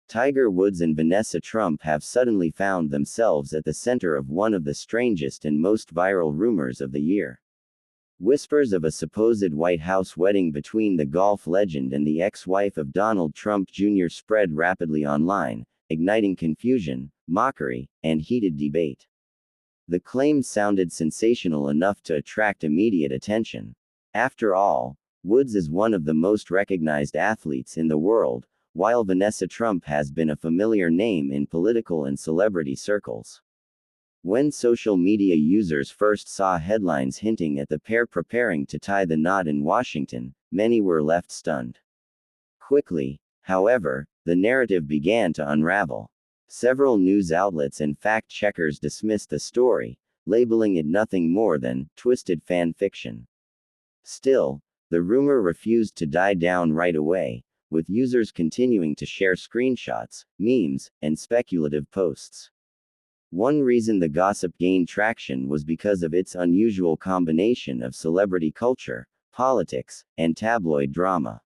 Tiger Woods and Vanessa Trump have suddenly found themselves at the center of one of the strangest and most viral rumors of the year. Whispers of a supposed White House wedding between the golf legend and the ex-wife of Donald Trump Jr. spread rapidly online, igniting confusion, mockery, and heated debate. The claims sounded sensational enough to attract immediate attention. After all, Woods is one of the most recognized athletes in the world, while Vanessa Trump has been a familiar name in political and celebrity circles. When social media users first saw headlines hinting at the pair preparing to tie the knot in Washington, many were left stunned. Quickly, however, the narrative began to unravel. Several news outlets and fact-checkers dismissed the story, labeling it nothing more than twisted fan fiction. Still, the rumor refused to die down right away, with users continuing to share screenshots, memes, and speculative posts. One reason the gossip gained traction was because of its unusual combination of celebrity culture, politics, and tabloid drama.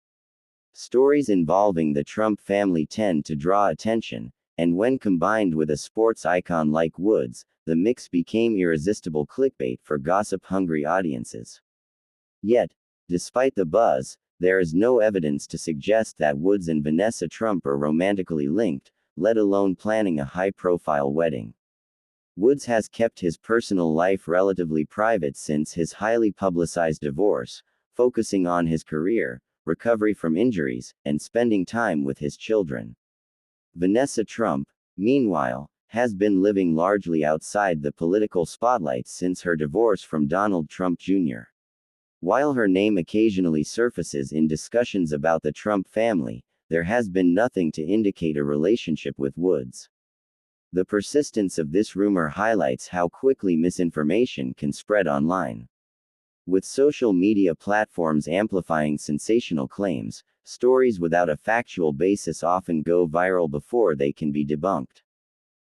Stories involving the Trump family tend to draw attention, and when combined with a sports icon like Woods, the mix became irresistible clickbait for gossip-hungry audiences. Yet, despite the buzz, there is no evidence to suggest that Woods and Vanessa Trump are romantically linked, let alone planning a high-profile wedding. Woods has kept his personal life relatively private since his highly publicized divorce, focusing on his career, recovery from injuries, and spending time with his children. Vanessa Trump, meanwhile, has been living largely outside the political spotlight since her divorce from Donald Trump Jr. While her name occasionally surfaces in discussions about the Trump family, there has been nothing to indicate a relationship with Woods. The persistence of this rumor highlights how quickly misinformation can spread online. With social media platforms amplifying sensational claims, stories without a factual basis often go viral before they can be debunked.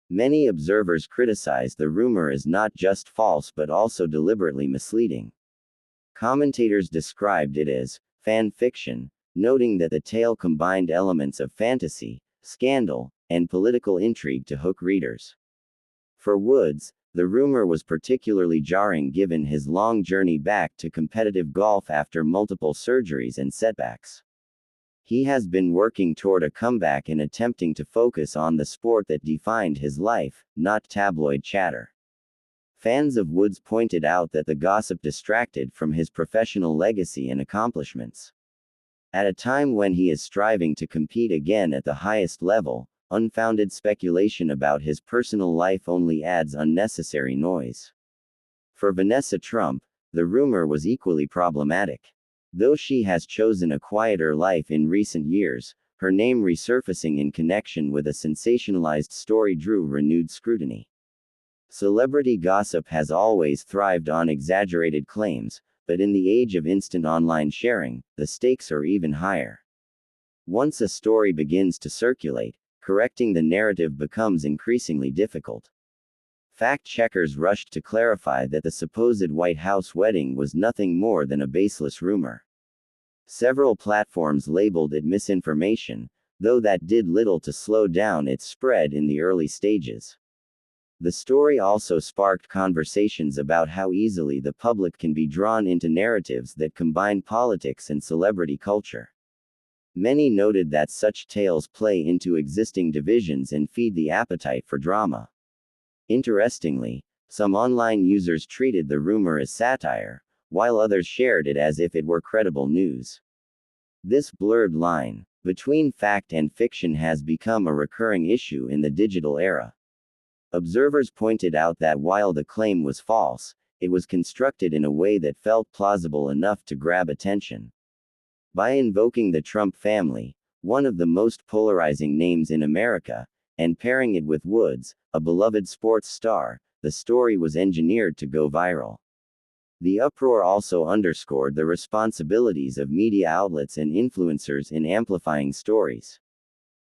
Many observers criticize the rumor as not just false but also deliberately misleading. Commentators described it as fan fiction, noting that the tale combined elements of fantasy, scandal, and political intrigue to hook readers. For Woods, the rumor was particularly jarring given his long journey back to competitive golf after multiple surgeries and setbacks. He has been working toward a comeback and attempting to focus on the sport that defined his life, not tabloid chatter. Fans of Woods pointed out that the gossip distracted from his professional legacy and accomplishments. At a time when he is striving to compete again at the highest level, unfounded speculation about his personal life only adds unnecessary noise. For Vanessa Trump, the rumor was equally problematic. Though she has chosen a quieter life in recent years, her name resurfacing in connection with a sensationalized story drew renewed scrutiny. Celebrity gossip has always thrived on exaggerated claims, but in the age of instant online sharing, the stakes are even higher. Once a story begins to circulate, correcting the narrative becomes increasingly difficult. Fact-checkers rushed to clarify that the supposed White House wedding was nothing more than a baseless rumor. Several platforms labeled it misinformation, though that did little to slow down its spread in the early stages. The story also sparked conversations about how easily the public can be drawn into narratives that combine politics and celebrity culture. Many noted that such tales play into existing divisions and feed the appetite for drama. Interestingly, some online users treated the rumor as satire, while others shared it as if it were credible news. This blurred line between fact and fiction has become a recurring issue in the digital era. Observers pointed out that while the claim was false, it was constructed in a way that felt plausible enough to grab attention. By invoking the Trump family, one of the most polarizing names in America, and pairing it with Woods, a beloved sports star, the story was engineered to go viral. The uproar also underscored the responsibilities of media outlets and influencers in amplifying stories.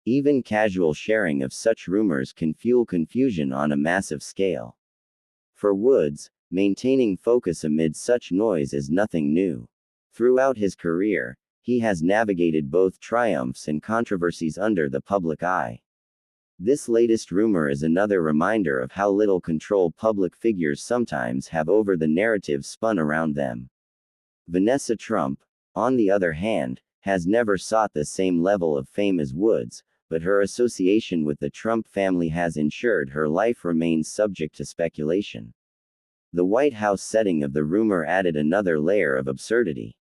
Even casual sharing of such rumors can fuel confusion on a massive scale. For Woods, maintaining focus amid such noise is nothing new. Throughout his career, he has navigated both triumphs and controversies under the public eye. This latest rumor is another reminder of how little control public figures sometimes have over the narrative spun around them. Vanessa Trump, on the other hand, has never sought the same level of fame as Woods, but her association with the Trump family has ensured her life remains subject to speculation. The White House setting of the rumor added another layer of absurdity.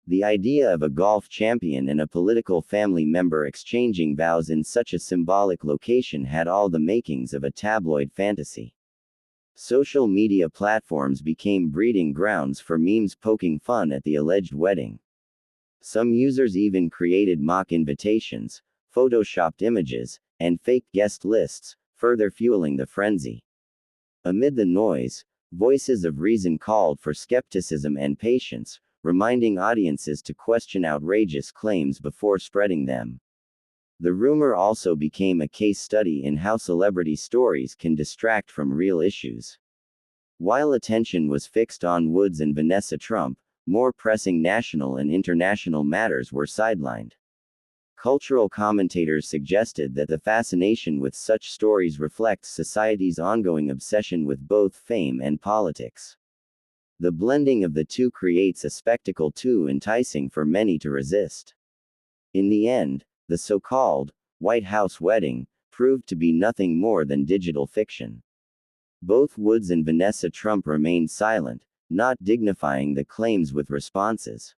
The idea of a golf champion and a political family member exchanging vows in such a symbolic location had all the makings of a tabloid fantasy. Social media platforms became breeding grounds for memes poking fun at the alleged wedding. Some users even created mock invitations, photoshopped images, and fake guest lists, further fueling the frenzy. Amid the noise, voices of reason called for skepticism and patience, reminding audiences to question outrageous claims before spreading them. The rumor also became a case study in how celebrity stories can distract from real issues. While attention was fixed on Woods and Vanessa Trump, more pressing national and international matters were sidelined. Cultural commentators suggested that the fascination with such stories reflects society's ongoing obsession with both fame and politics. The blending of the two creates a spectacle too enticing for many to resist. In the end, the so-called White House wedding proved to be nothing more than digital fiction. Both Woods and Vanessa Trump remained silent, not dignifying the claims with responses.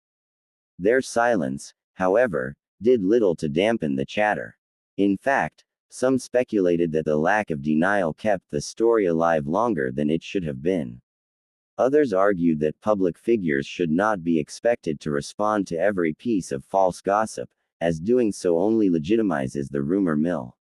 Their silence, however, did little to dampen the chatter. In fact, some speculated that the lack of denial kept the story alive longer than it should have been. Others argued that public figures should not be expected to respond to every piece of false gossip, as doing so only legitimizes the rumor mill.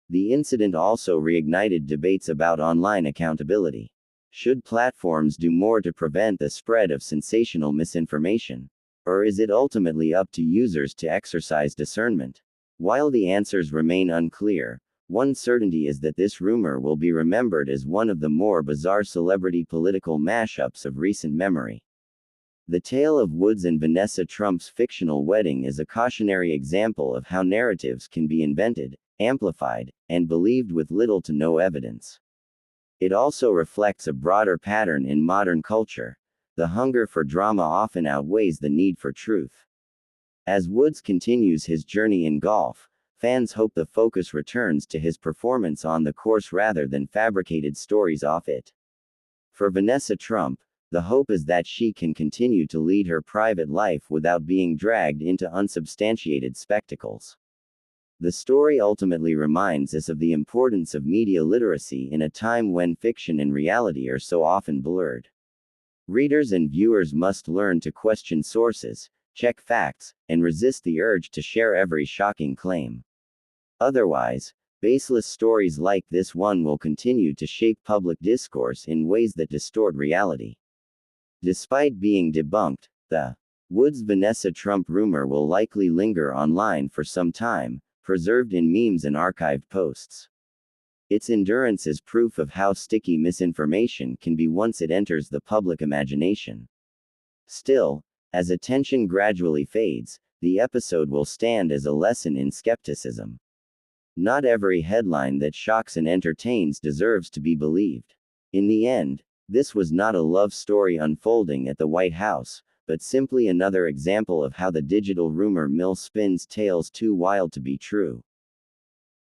The incident also reignited debates about online accountability. Should platforms do more to prevent the spread of sensational misinformation? Or is it ultimately up to users to exercise discernment? While the answers remain unclear, one certainty is that this rumor will be remembered as one of the more bizarre celebrity political mashups of recent memory. The tale of Woods and Vanessa Trump's fictional wedding is a cautionary example of how narratives can be invented, amplified, and believed with little to no evidence. It also reflects a broader pattern in modern culture. The hunger for drama often outweighs the need for truth. As Woods continues his journey in golf, fans hope the focus returns to his performance on the course rather than fabricated stories off it. For Vanessa Trump, the hope is that she can continue to lead her private life without being dragged into unsubstantiated spectacles. The story ultimately reminds us of the importance of media literacy in a time when fiction and reality are so often blurred. Readers and viewers must learn to question sources, check facts, and resist the urge to share every shocking claim. Otherwise, baseless stories like this one will continue to shape public discourse in ways that distort reality. Despite being debunked, the Woods-Vanessa Trump rumor will likely linger online for some time, preserved in memes and archived posts. Its endurance is proof of how sticky misinformation can be once it enters the public imagination. Still, as attention gradually fades, the episode will stand as a lesson in skepticism. Not every headline that shocks and entertains deserves to be believed. In the end, this was not a love story unfolding at the White House, but simply another example of how the digital rumor mill spins tales too wild to be true.